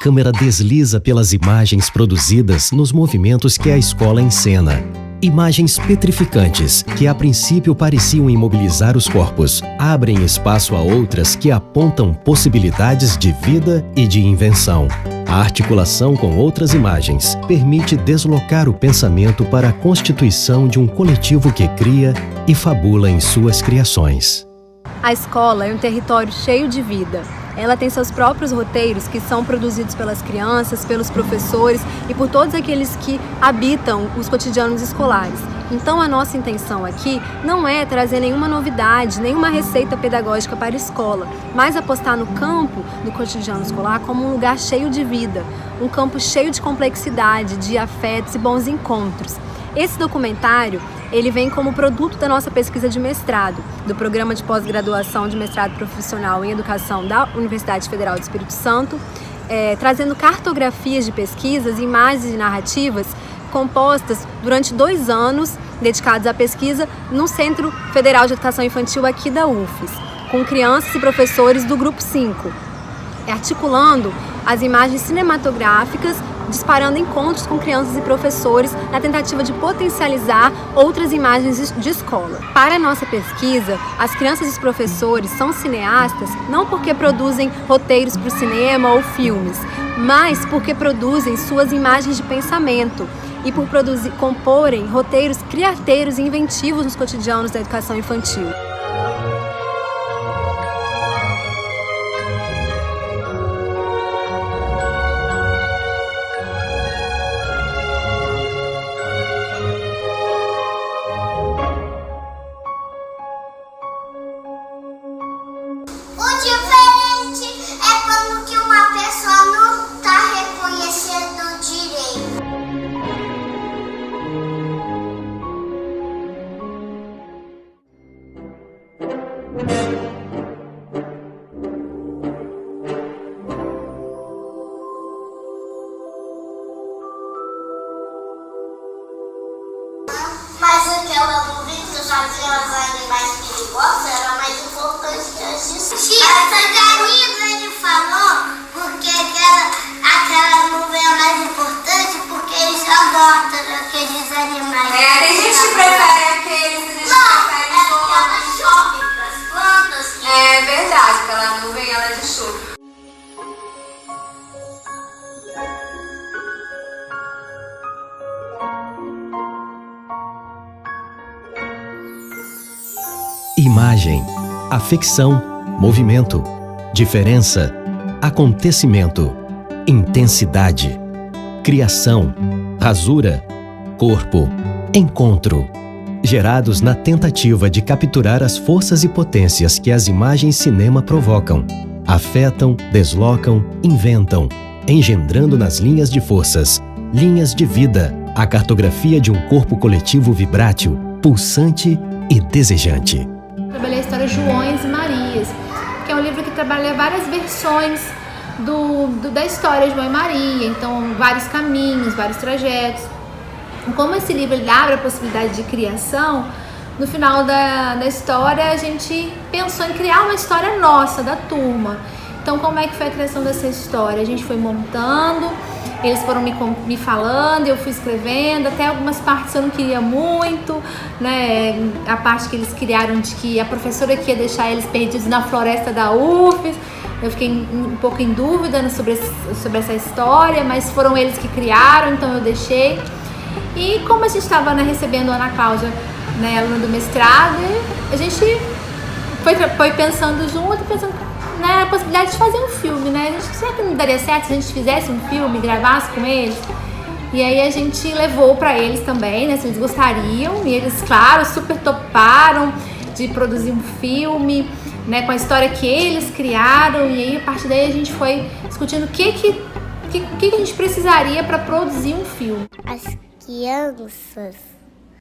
câmera desliza pelas imagens produzidas nos movimentos que a escola encena. Imagens petrificantes, que a princípio pareciam imobilizar os corpos, abrem espaço a outras que apontam possibilidades de vida e de invenção. A articulação com outras imagens permite deslocar o pensamento para a constituição de um coletivo que cria e fabula em suas criações. A escola é um território cheio de vida. Ela tem seus próprios roteiros que são produzidos pelas crianças, pelos professores e por todos aqueles que habitam os cotidianos escolares. Então a nossa intenção aqui não é trazer nenhuma novidade, nenhuma receita pedagógica para a escola, mas apostar no campo do cotidiano escolar como um lugar cheio de vida, um campo cheio de complexidade, de afetos e bons encontros. Esse documentário, ele vem como produto da nossa pesquisa de mestrado, do Programa de Pós-Graduação de Mestrado Profissional em Educação da Universidade Federal do Espírito Santo, trazendo cartografias de pesquisas, imagens e narrativas compostas durante 2 anos, dedicados à pesquisa no Centro Federal de Educação Infantil aqui da UFES, com crianças e professores do Grupo 5, articulando as imagens cinematográficas, disparando encontros com crianças e professores na tentativa de potencializar outras imagens de escola. Para a nossa pesquisa, as crianças e os professores são cineastas não porque produzem roteiros para o cinema ou filmes, mas porque produzem suas imagens de pensamento e por comporem roteiros criativos e inventivos nos cotidianos da educação infantil. Mas aquela nuvem que já tinha os animais perigosos era mais importante que as de cima. Essa Danilo ele falou porque aquela nuvem é mais importante porque eles só gostam daqueles animais. Tem gente que prefere aqueles, tem gente que prefere ela chove para as plantas. É verdade, aquela nuvem ela é de chuva. Imagem, afecção, movimento, diferença, acontecimento, intensidade, criação, rasura, corpo, encontro, gerados na tentativa de capturar as forças e potências que as imagens cinema provocam, afetam, deslocam, inventam, engendrando nas linhas de forças, linhas de vida, a cartografia de um corpo coletivo vibrátil, pulsante e desejante. Trabalhei a história Joões e Marias, que é um livro que trabalha várias versões da história de João e Maria, então vários caminhos, vários trajetos. Como esse livro ele abre a possibilidade de criação, no final da história a gente pensou em criar uma história nossa, da turma. Então como é que foi a criação dessa história? A gente foi montando, eles foram me falando, eu fui escrevendo, até algumas partes eu não queria muito, né? A parte que eles criaram de que a professora que ia deixar eles perdidos na floresta da UFES, eu fiquei um pouco em dúvida sobre essa história, mas foram eles que criaram, então eu deixei. E como a gente estava recebendo a Ana Cláudia, né, aluna do mestrado, a gente foi pensando junto, na possibilidade de fazer um filme, né? Será que não daria certo se a gente fizesse um filme, gravasse com eles? E aí a gente levou para eles também, né? Se eles gostariam, e eles, claro, super toparam de produzir um filme, né? Com a história que eles criaram, e aí a partir daí a gente foi discutindo o que a gente precisaria para produzir um filme. As crianças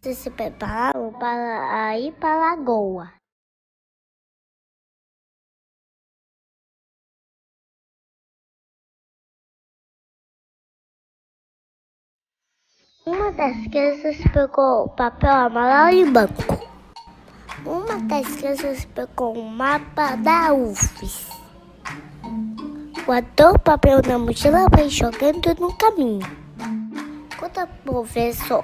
se prepararam para ir para a lagoa. Uma das crianças pegou papel amarelo e branco. Uma das crianças pegou um mapa da UFES. guardou o papel na mochila e foi jogando no caminho. Quando a professora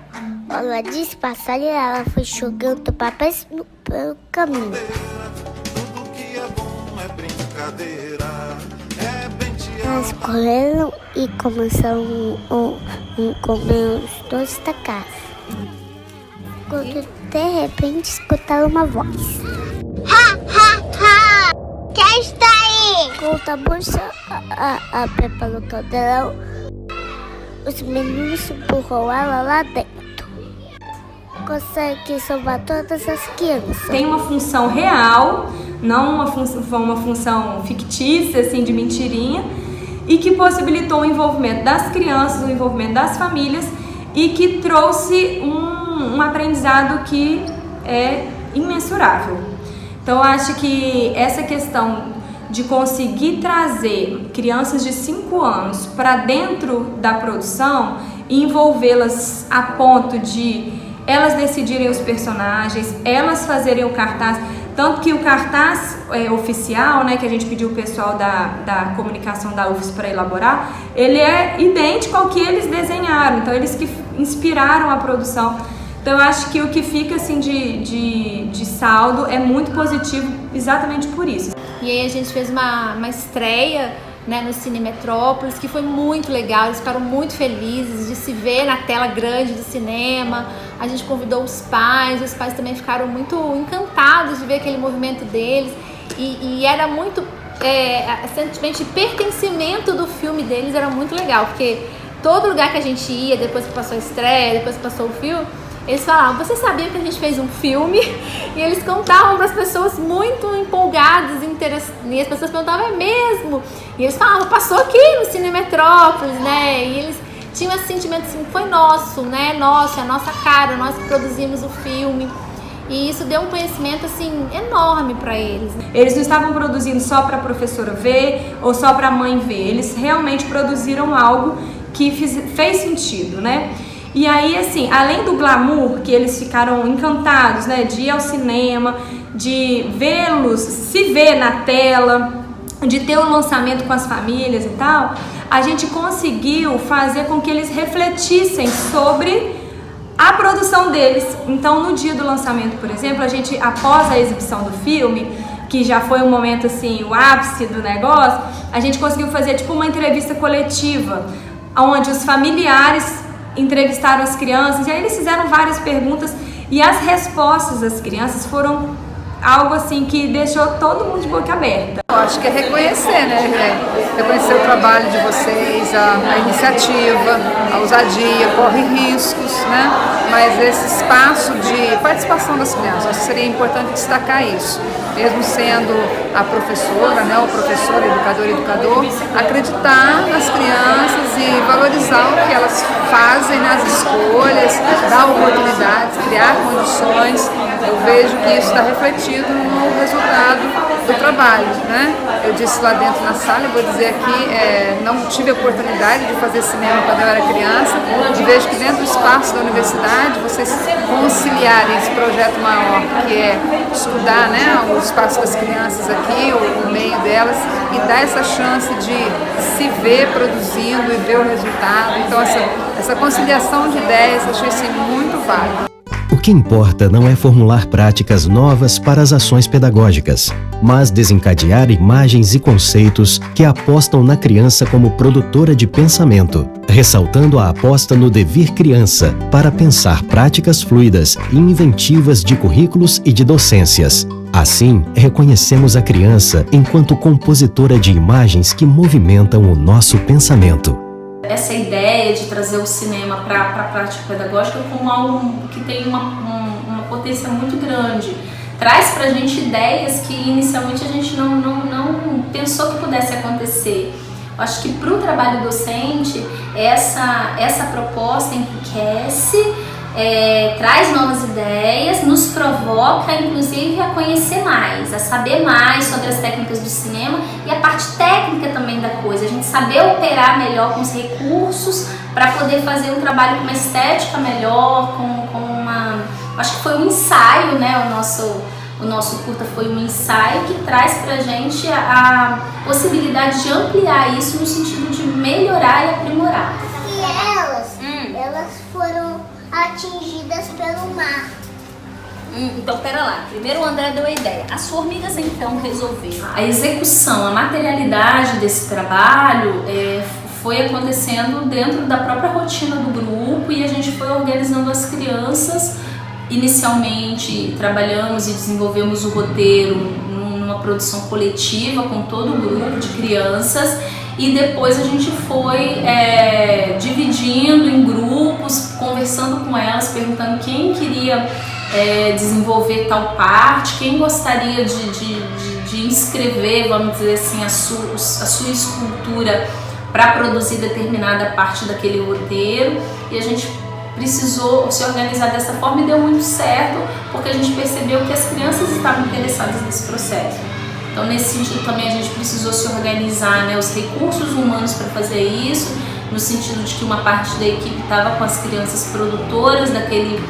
ela disse passar, ela foi jogando papéis pelo caminho. Tudo que é bom é brincadeira, é pentear. Elas correram e começaram a comer os doces da casa. Quando de repente escutaram uma voz. Ha, ha, ha! Quem está aí? Quando a moça a Peppa no caldeirão, os meninos empurram ela lá dentro. Consegue salvar todas as crianças. Tem uma função real, não uma função fictícia, assim, de mentirinha, e que possibilitou o envolvimento das crianças, o envolvimento das famílias, e que trouxe um aprendizado que é imensurável. Então, eu acho que essa questão de conseguir trazer crianças de 5 anos para dentro da produção e envolvê-las a ponto de elas decidirem os personagens, elas fazerem o cartaz, tanto que o cartaz oficial, né, que a gente pediu o pessoal da comunicação da UFES para elaborar, ele é idêntico ao que eles desenharam, então eles que inspiraram a produção. Então eu acho que o que fica assim de saldo é muito positivo exatamente por isso. E aí a gente fez uma estreia, né, no Cine Metrópolis, que foi muito legal, eles ficaram muito felizes de se ver na tela grande do cinema. A gente convidou os pais também ficaram muito encantados de ver aquele movimento deles, e era muito, sentimento de pertencimento do filme deles era muito legal, porque todo lugar que a gente ia, depois que passou a estreia, depois que passou o filme, eles falavam, você sabia que a gente fez um filme? E eles contavam para as pessoas muito empolgadas, e as pessoas perguntavam, é mesmo? E eles falavam, passou aqui no Cine Metrópolis, né? E eles tinham esse sentimento assim, foi nosso, né? Nosso, é a nossa cara, nós que produzimos o filme. E isso deu um conhecimento assim enorme para eles. Eles não estavam produzindo só para a professora ver ou só para a mãe ver. Eles realmente produziram algo que fez sentido, né? E aí, assim, além do glamour, que eles ficaram encantados, né, de ir ao cinema, de vê-los, se ver na tela, de ter um lançamento com as famílias e tal, a gente conseguiu fazer com que eles refletissem sobre a produção deles. Então, no dia do lançamento, por exemplo, a gente, após a exibição do filme, que já foi um momento, assim, o ápice do negócio, a gente conseguiu fazer, tipo, uma entrevista coletiva, onde os familiares entrevistaram as crianças, e aí eles fizeram várias perguntas, e as respostas das crianças foram algo assim que deixou todo mundo de boca aberta. Eu acho que é reconhecer, né? Reconhecer o trabalho de vocês, a iniciativa, a ousadia, corre riscos, né? Mas esse espaço de participação das crianças, acho que seria importante destacar isso. Mesmo sendo a professora, né, o professor, educador, acreditar nas crianças e valorizar o que elas fazem nas escolhas, dar oportunidades, criar condições. Eu vejo que isso está refletido no resultado do trabalho, né? Eu disse lá dentro na sala, eu vou dizer aqui, não tive a oportunidade de fazer cinema quando eu era criança, e vejo que dentro do espaço da universidade, vocês conciliarem esse projeto maior, que é estudar, né, o espaço das crianças aqui, o meio delas, e dar essa chance de se ver produzindo e ver o resultado. Então essa conciliação de ideias, eu achei isso muito válido. O que importa não é formular práticas novas para as ações pedagógicas, mas desencadear imagens e conceitos que apostam na criança como produtora de pensamento, ressaltando a aposta no dever criança para pensar práticas fluidas e inventivas de currículos e de docências. Assim, reconhecemos a criança enquanto compositora de imagens que movimentam o nosso pensamento. Essa ideia de trazer o cinema para a prática pedagógica como algo que tem uma potência muito grande. Traz para a gente ideias que inicialmente a gente não pensou que pudesse acontecer. Eu acho que para o trabalho docente, essa proposta enriquece, traz novas ideias, nos provoca inclusive a conhecer mais, a saber mais sobre as técnicas do cinema e a parte técnica também da coisa, a gente saber operar melhor com os recursos para poder fazer um trabalho com uma estética melhor, com uma... Acho que foi um ensaio, né, o O nosso curta foi um ensaio que traz pra gente a possibilidade de ampliar isso no sentido de melhorar e aprimorar. E elas foram atingidas pelo mar. Então, pera lá. Primeiro o André deu a ideia. As formigas, então, resolveram. A execução, a materialidade desse trabalho foi acontecendo dentro da própria rotina do grupo e a gente foi organizando as crianças. Inicialmente, trabalhamos e desenvolvemos o roteiro numa produção coletiva com todo o grupo de crianças e depois a gente foi dividindo em grupos, conversando com elas, perguntando quem queria desenvolver tal parte, quem gostaria de inscrever, vamos dizer assim, a sua escultura para produzir determinada parte daquele roteiro, e a gente precisou se organizar dessa forma e deu muito certo, porque a gente percebeu que as crianças estavam interessadas nesse processo. Então, nesse sentido também a gente precisou se organizar, né, os recursos humanos para fazer isso, no sentido de que uma parte da equipe estava com as crianças produtoras daquele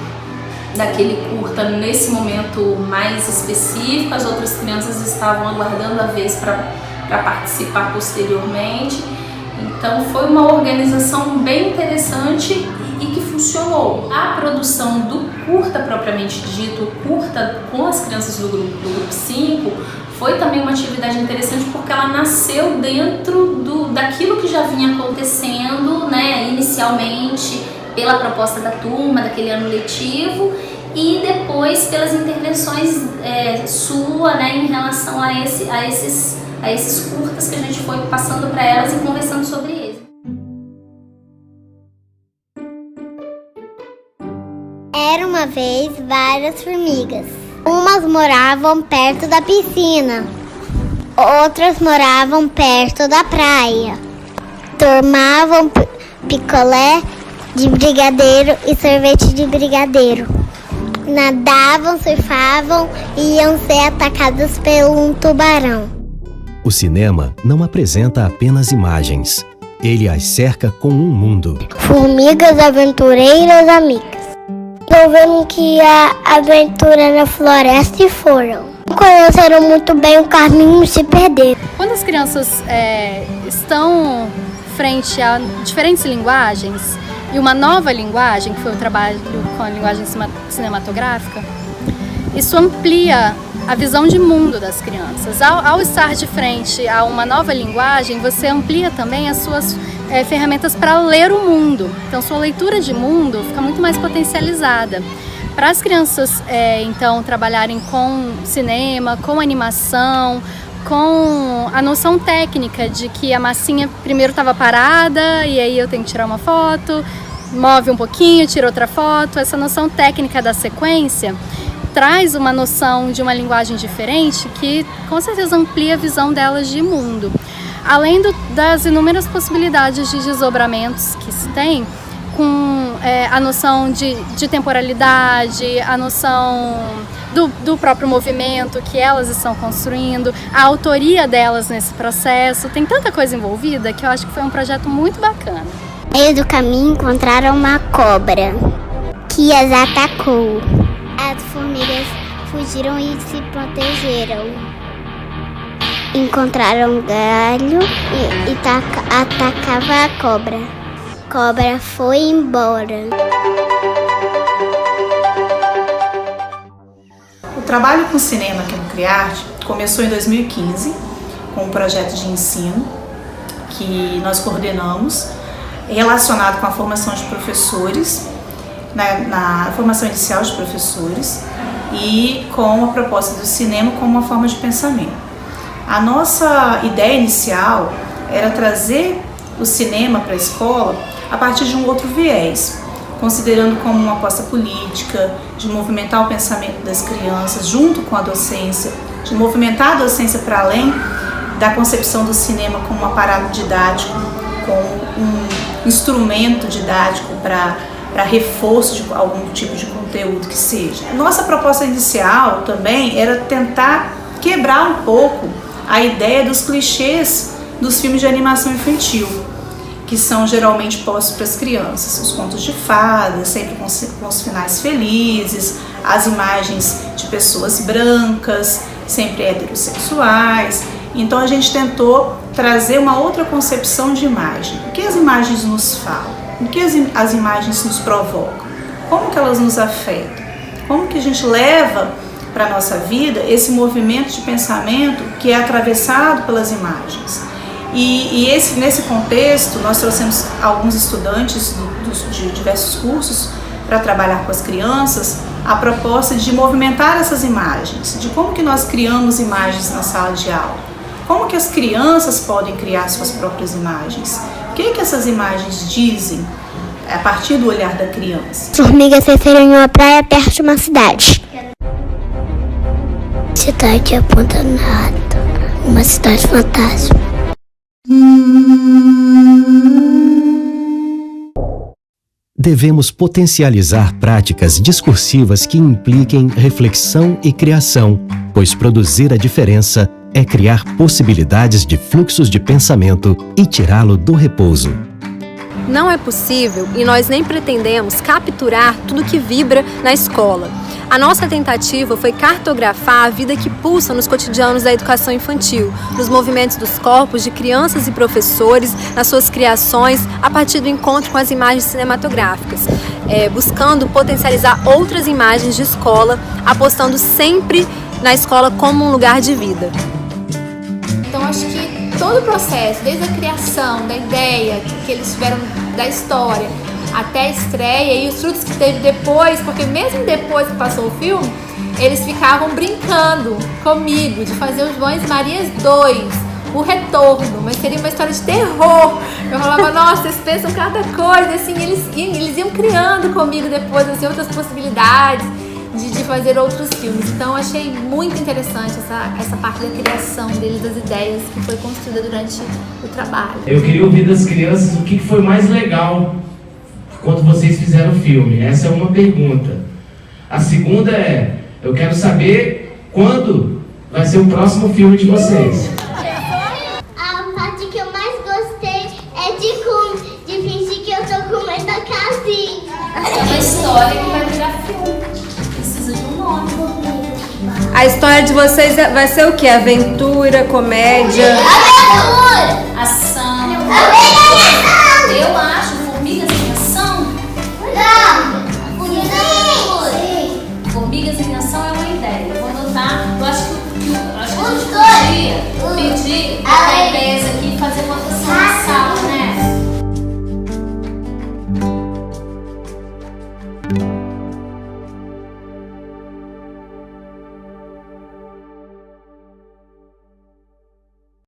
curta nesse momento mais específico, as outras crianças estavam aguardando a vez para participar posteriormente. Então foi uma organização bem interessante e que funcionou. A produção do curta propriamente dito, o curta com as crianças do grupo 5, foi também uma atividade interessante porque ela nasceu dentro daquilo que já vinha acontecendo, né, inicialmente pela proposta da turma, daquele ano letivo, e depois pelas intervenções sua, né, em relação a esses curtas que a gente foi passando para elas e conversando sobre eles. Era uma vez várias formigas. Umas moravam perto da piscina, outras moravam perto da praia. Tomavam picolé de brigadeiro e sorvete de brigadeiro. Nadavam, surfavam e iam ser atacadas por um tubarão. O cinema não apresenta apenas imagens. Ele as cerca com um mundo. Formigas aventureiras amigas. Resolveram que ia aventura na floresta e foram. Não conheceram muito bem o caminho e se perderam. Quando as crianças estão frente a diferentes linguagens e uma nova linguagem, que foi o trabalho com a linguagem cinematográfica, isso amplia a visão de mundo das crianças. Ao estar de frente a uma nova linguagem, você amplia também as suas ferramentas para ler o mundo. Então, sua leitura de mundo fica muito mais potencializada. Para as crianças, então, trabalharem com cinema, com animação, com a noção técnica de que a massinha primeiro estava parada e aí eu tenho que tirar uma foto, move um pouquinho, tira outra foto. Essa noção técnica da sequência traz uma noção de uma linguagem diferente que com certeza amplia a visão delas de mundo. Além das inúmeras possibilidades de desdobramentos que se tem, com a noção de temporalidade, a noção do próprio movimento que elas estão construindo, a autoria delas nesse processo, tem tanta coisa envolvida que eu acho que foi um projeto muito bacana. No meio do caminho encontraram uma cobra que as atacou. As formigas fugiram e se protegeram. Encontraram um galho e atacava a cobra. A cobra foi embora. O trabalho com cinema aqui no CRIARTE começou em 2015 com um projeto de ensino que nós coordenamos relacionado com a formação de professores, na formação inicial de professores e com a proposta do cinema como uma forma de pensamento. A nossa ideia inicial era trazer o cinema para a escola a partir de um outro viés, considerando como uma aposta política, de movimentar o pensamento das crianças junto com a docência, de movimentar a docência para além da concepção do cinema como um aparato didático, como um instrumento didático para reforço de algum tipo de conteúdo que seja. A nossa proposta inicial também era tentar quebrar um pouco a ideia dos clichês dos filmes de animação infantil, que são geralmente postos para as crianças. Os contos de fadas, sempre com os finais felizes, as imagens de pessoas brancas, sempre heterossexuais. Então a gente tentou trazer uma outra concepção de imagem. O que as imagens nos falam? O que as imagens nos provocam? Como que elas nos afetam? Como que a gente leva para a nossa vida esse movimento de pensamento que é atravessado pelas imagens? E nesse contexto, nós trouxemos alguns estudantes de diversos cursos para trabalhar com as crianças a proposta de movimentar essas imagens, de como que nós criamos imagens na sala de aula, como que as crianças podem criar suas próprias imagens, o que essas imagens dizem a partir do olhar da criança. Formigas referiam em uma praia perto de uma cidade. Cidade abandonada, uma cidade fantasma. Devemos potencializar práticas discursivas que impliquem reflexão e criação, pois produzir a diferença é criar possibilidades de fluxos de pensamento e tirá-lo do repouso. Não é possível e nós nem pretendemos capturar tudo que vibra na escola. A nossa tentativa foi cartografar a vida que pulsa nos cotidianos da educação infantil, nos movimentos dos corpos de crianças e professores, nas suas criações, a partir do encontro com as imagens cinematográficas, buscando potencializar outras imagens de escola, apostando sempre na escola como um lugar de vida. Então acho que todo o processo, desde a criação, da ideia que eles tiveram da história, até a estreia e os frutos que teve depois, porque mesmo depois que passou o filme, eles ficavam brincando comigo de fazer os Joões e Marias 2, o retorno, mas seria uma história de terror. Eu falava, nossa, eles pensam cada coisa, assim, eles iam criando comigo depois, assim, outras possibilidades de fazer outros filmes. Então achei muito interessante essa parte da criação deles, das ideias que foi construída durante o trabalho. Eu queria ouvir das crianças o que foi mais legal quando vocês fizeram o filme. Essa é uma pergunta. A segunda é, eu quero saber quando vai ser o próximo filme de vocês. A parte que eu mais gostei é de fingir que eu tô comendo a casinha. É uma história que vai virar filme. Precisa de um nome. A história de vocês vai ser o quê? Aventura, comédia? Aventura! Ação. Eu acho Formigas em Ação. Não! Formigas em Ação